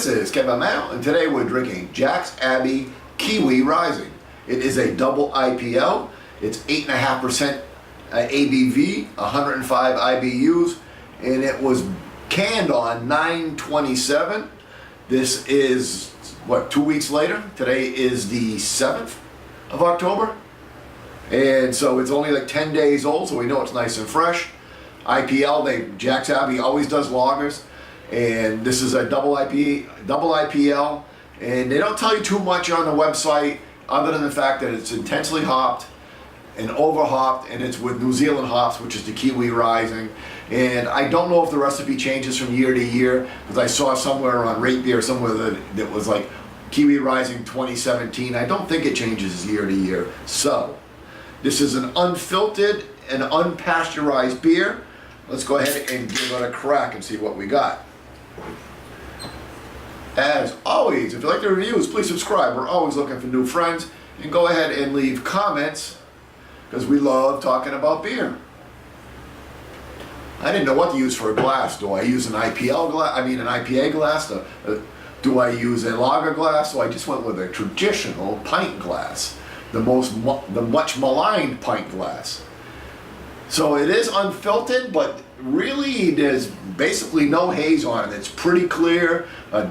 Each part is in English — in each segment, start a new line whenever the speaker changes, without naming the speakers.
This is Kevin Mao, and today we're drinking Jack's Abbey Kiwi Rising. It is a double IPL. It's 8.5% ABV, 105 IBUs, and it was canned on 9/27. This is, what, 2 weeks later? Today is the 7th of October. And so it's only like 10 days old, so we know it's nice and fresh. IPL, Jack's Abbey always does lagers. And this is a double IPL, and they don't tell you too much on the website other than the fact that it's intensely hopped and over hopped, and it's with New Zealand hops, which is the Kiwi Rising. And I don't know if the recipe changes from year to year, because I saw somewhere on Rate Beer somewhere that was like Kiwi Rising 2017. I don't think it changes year to year. So this is an unfiltered and unpasteurized beer. Let's go ahead and give it a crack and see what we got. As always, if you like the reviews, please subscribe. We're always looking for new friends. And go ahead and leave comments, because we love talking about beer. I didn't know what to use for a glass. Do I use an IPL glass? I mean an IPA glass? Do I use a lager glass? So I just went with a traditional pint glass, the much maligned pint glass. So it is unfiltered, but really there's basically no haze on it. It's pretty clear, a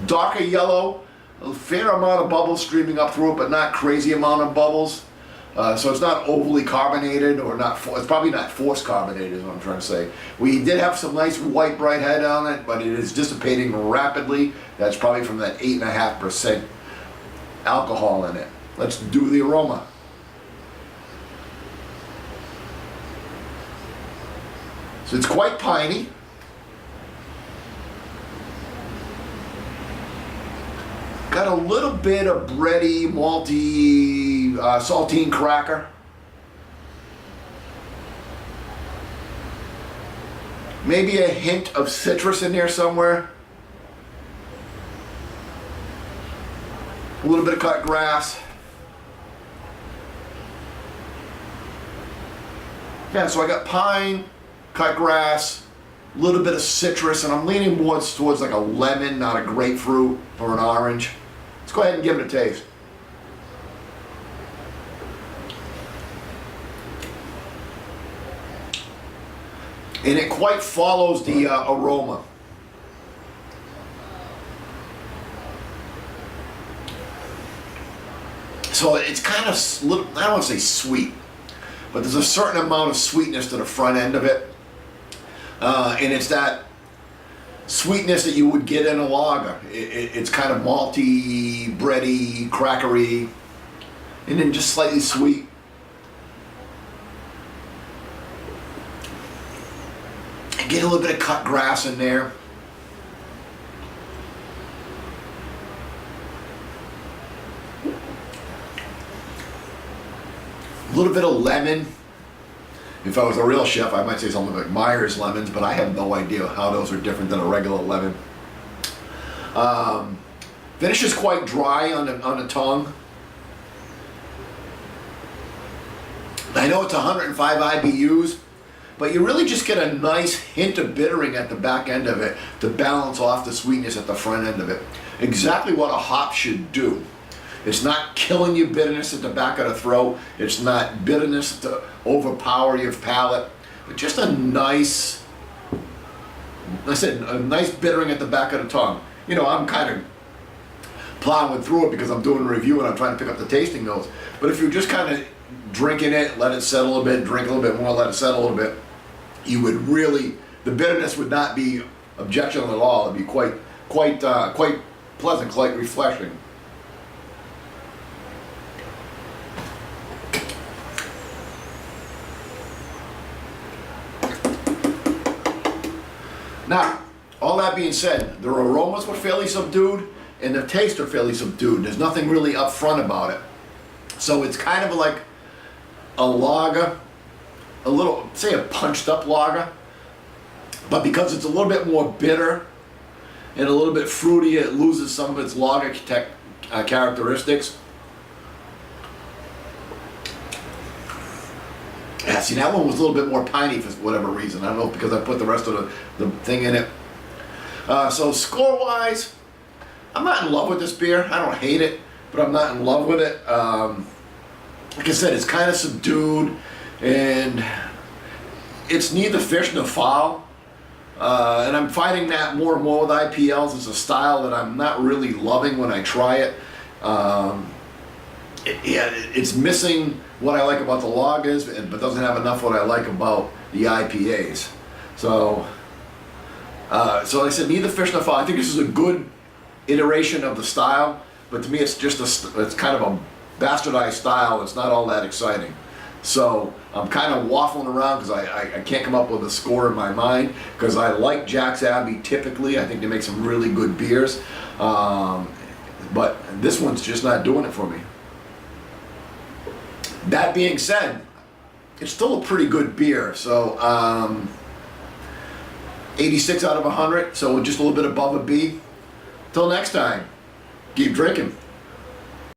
darker yellow, a fair amount of bubbles streaming up through it, but not crazy amount of bubbles. So it's not overly carbonated, or it's probably not forced carbonated is what I'm trying to say. We did have some nice white bright head on it, but it is dissipating rapidly. That's probably from that 8.5% alcohol in it. Let's do the aroma. So it's quite piney. Got a little bit of bready, malty, saltine cracker. Maybe a hint of citrus in there somewhere. A little bit of cut grass. Yeah, so I got pine, cut grass, a little bit of citrus, and I'm leaning more towards like a lemon, not a grapefruit or an orange. Let's go ahead and give it a taste. And it quite follows the aroma. So it's kind of, I don't want to say sweet, but there's a certain amount of sweetness to the front end of it. And it's that sweetness that you would get in a lager. It's kind of malty, bready, crackery, and then just slightly sweet. And get a little bit of cut grass in there. A little bit of lemon. If I was a real chef, I might say something like Myers lemons, but I have no idea how those are different than a regular lemon. Finish is quite dry on the tongue. I know it's 105 IBUs, but you really just get a nice hint of bittering at the back end of it to balance off the sweetness at the front end of it. Exactly what a hop should do. It's not killing you bitterness at the back of the throat. It's not bitterness to overpower your palate. But just a nice, like I said, a nice bittering at the back of the tongue. You know, I'm kind of plowing through it because I'm doing a review and I'm trying to pick up the tasting notes. But if you're just kind of drinking it, let it settle a bit, drink a little bit more, let it settle a little bit, you would really, the bitterness would not be objectionable at all. It'd be quite pleasant, quite refreshing. Now, all that being said, the aromas were fairly subdued and the tastes are fairly subdued. There's nothing really upfront about it. So it's kind of like a lager, a little, say a punched up lager, but because it's a little bit more bitter and a little bit fruity, it loses some of its lager characteristics. Yeah, see, that one was a little bit more piney for whatever reason. I don't know if because I put the rest of the thing in it. So score-wise, I'm not in love with this beer. I don't hate it, but I'm not in love with it. Like I said, it's kind of subdued, and it's neither fish nor fowl. And I'm finding that more and more with IPLs. It's a style that I'm not really loving when I try it. It's missing what I like about the lagers, but doesn't have enough what I like about the IPAs. So like I said, neither fish nor fowl. I think this is a good iteration of the style, but to me it's just it's kind of a bastardized style. It's not all that exciting. So I'm kind of waffling around because I can't come up with a score in my mind, because I like Jack's Abbey typically. I think they make some really good beers, but this one's just not doing it for me. That being said, it's still a pretty good beer. So 86 out of 100, so just a little bit above a B. Till next time, keep drinking.